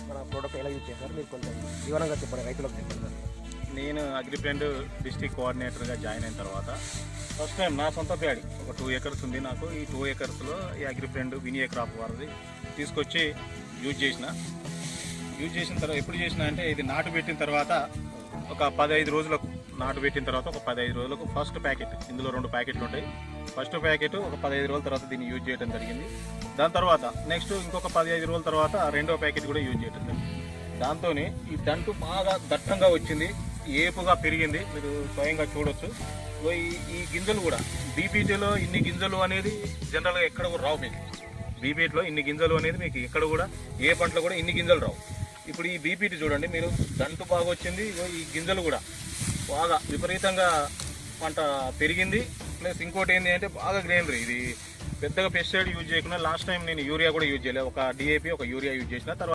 మన ప్రోడక్ట్ ఎలా యూజ్ చేశారు మీరు కొంచెం వివరంగా చెప్పండి, రైతులకు చెప్పండి సార్. నేను అగ్రిఫ్రెండ్ డిస్ట్రిక్ట్ కోఆర్డినేటర్గా జాయిన్ అయిన తర్వాత ఫస్ట్ టైం నా సొంత ప్యాడీ ఒక 2 acres ఉంది నాకు. ఈ 2 acresలో ఈ అగ్రిఫ్రెండ్ వినియే క్రాప్ వారిది తీసుకొచ్చి యూజ్ చేసిన తర్వాత ఎప్పుడు చేసిన అంటే ఇది నాటు పెట్టిన తర్వాత ఒక 15 రోజులకు ఒక 15 రోజులకు ఫస్ట్ ప్యాకెట్, ఇందులో 2 ప్యాకెట్లు ఉంటాయి. ఫస్ట్ ప్యాకెట్ ఒక 15 రోజుల తర్వాత దీన్ని యూజ్ చేయడం జరిగింది. దాని తర్వాత నెక్స్ట్ ఇంకొక 15 రోజుల తర్వాత రెండో ప్యాకెట్ కూడా యూజ్ చేయడం జరిగింది. దాంతో ఈ దంటు బాగా దట్టంగా వచ్చింది, ఏపుగా పెరిగింది, మీరు స్వయంగా చూడొచ్చు. ఈ గింజలు కూడా బీపీటీలో ఇన్ని గింజలు అనేది జనరల్గా ఎక్కడ కూడా రావు. మీకు బీపీటీలో ఇన్ని గింజలు అనేది మీకు ఎక్కడ కూడా ఏ పంటలో కూడా ఇన్ని గింజలు రావు. ఇప్పుడు ఈ బీపీటీ చూడండి, మీరు దంటు బాగా వచ్చింది, ఈ గింజలు కూడా బాగా విపరీతంగా పంట పెరిగింది. ప్లస్ ఇంకోటి ఏంటి అంటే బాగా గ్రీనరీ. ఇది పెద్దగా పెస్టిసైడ్ యూజ్ చేయకుండా లాస్ట్ టైం నేను యూరియా కూడా యూజ్ చేయలేదు, ఒక డిఏపి ఒక యూరియా యూజ్ చేసిన తర్వాత